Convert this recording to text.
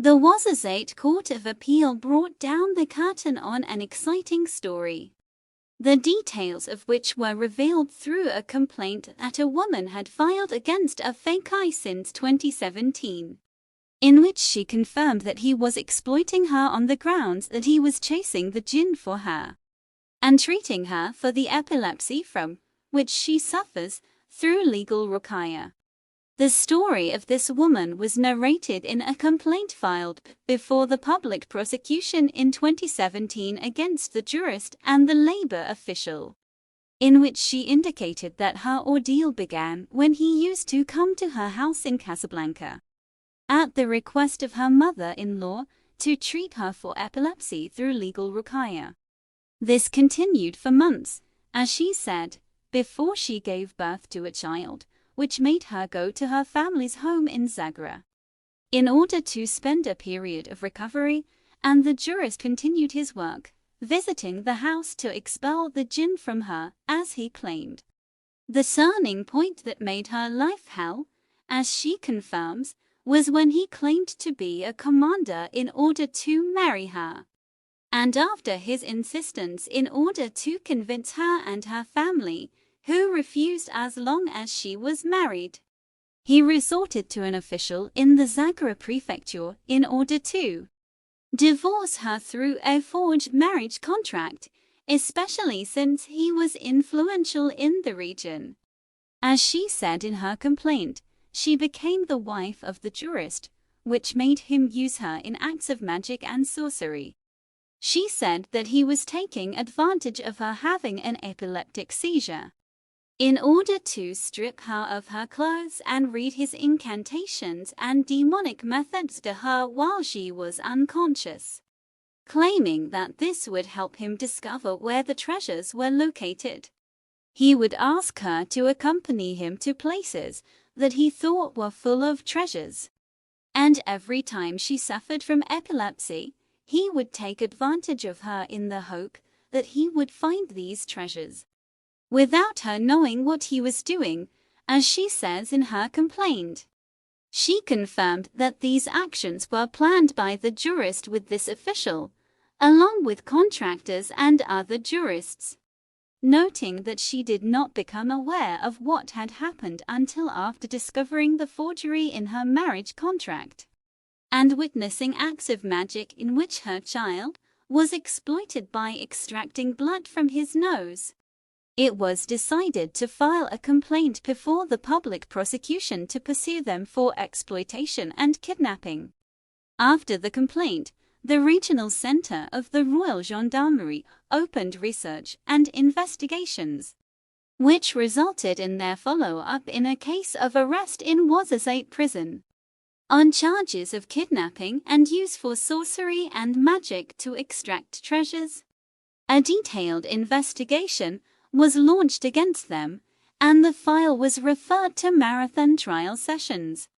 The Wasatch Court of Appeal brought down the curtain on an exciting story, the details of which were revealed through a complaint that a woman had filed against a fake guy since 2017, in which she confirmed that he was exploiting her on the grounds that he was chasing the jinn for her and treating her for the epilepsy from which she suffers through legal ruqyah. The story of this woman was narrated in a complaint filed before the public prosecution in 2017 against the jurist and the Labour official, in which she indicated that her ordeal began when he used to come to her house in Casablanca at the request of her mother-in-law to treat her for epilepsy through legal ruqyah. This continued for months, as she said, before she gave birth to a child, which made her go to her family's home in Zagreb in order to spend a period of recovery, and the jurist continued his work, visiting the house to expel the jinn from her, as he claimed. The turning point that made her life hell, as she confirms, was when he claimed to be a commander in order to marry her. And after his insistence in order to convince her and her family, who refused as long as she was married, he resorted to an official in the Zagreb prefecture in order to divorce her through a forged marriage contract, especially since he was influential in the region. As she said in her complaint, she became the wife of the jurist, which made him use her in acts of magic and sorcery. She said that he was taking advantage of her having an epileptic seizure in order to strip her of her clothes and read his incantations and demonic methods to her while she was unconscious, claiming that this would help him discover where the treasures were located. He would ask her to accompany him to places that he thought were full of treasures, and every time she suffered from epilepsy, he would take advantage of her in the hope that he would find these treasures, without her knowing what he was doing, as she says in her complaint. She confirmed that these actions were planned by the jurist with this official, along with contractors and other jurists, noting that she did not become aware of what had happened until after discovering the forgery in her marriage contract and witnessing acts of magic in which her child was exploited by extracting blood from his nose. It was decided to file a complaint before the public prosecution to pursue them for exploitation and kidnapping. After the complaint, the Regional Centre of the Royal Gendarmerie opened research and investigations, which resulted in their follow-up in a case of arrest in Wasatch prison on charges of kidnapping and use for sorcery and magic to extract treasures. A detailed investigation was launched against them, and the file was referred to marathon trial sessions.